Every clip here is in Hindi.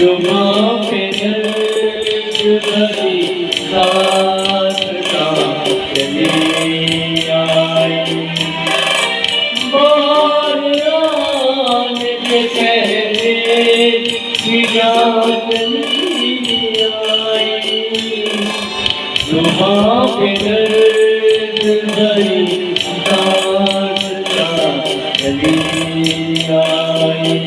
जुबां पे दर्द भरी रात का चली आई। बार आने के पहले फिजा चली आई। जुबां पे दर्द भरी रात का चली आई।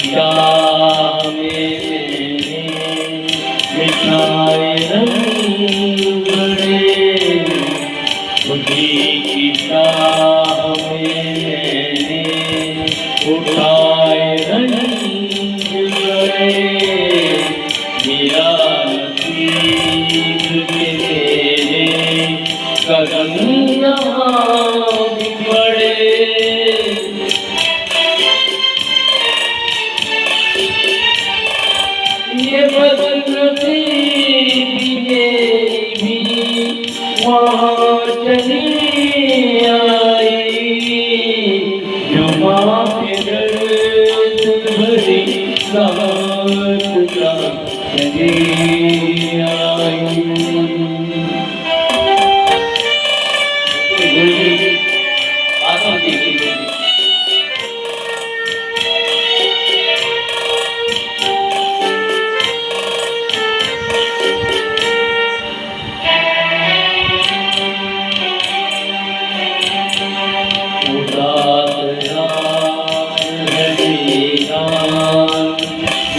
चाह में मिठाए रंग बड़े, खुदी की चाह में उठाए रंग बड़े। मेरा नसीब के तेरे कदम यहाँ भी बड़े। ये बदनसीबी भी वहाँ चली आई। जुबां पे दर्द भरी रात का चली आई।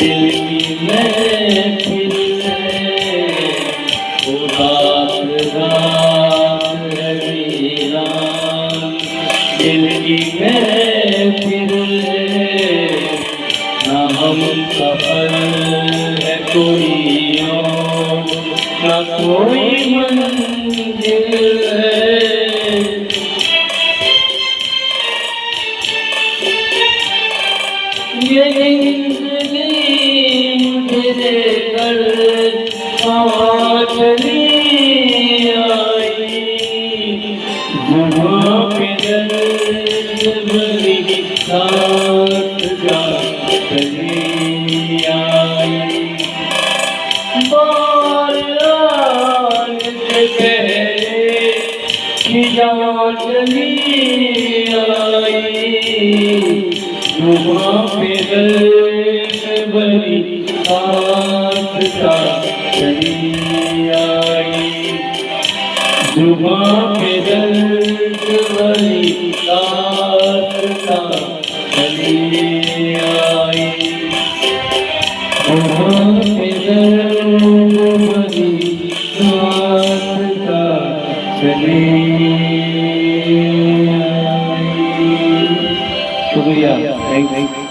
दिल की महफिल है उदास रात है वीरान। दिल की महफिल है ना हम सफर है कोई और ना कोई मंजिल है। ये जिंदगी मुझे देकर कहाँ चली आई। जुबां पे दर्द भरी रात का चली आई। बार आने से पहले फिजा चली आई। जुबां पे दर्द भरी रात का चली आई। जुबां पे दर्द भरी रात का चली आई। जुबां पे दर्द भरी रात का चली आई। शुक्रिया, थैंक यू।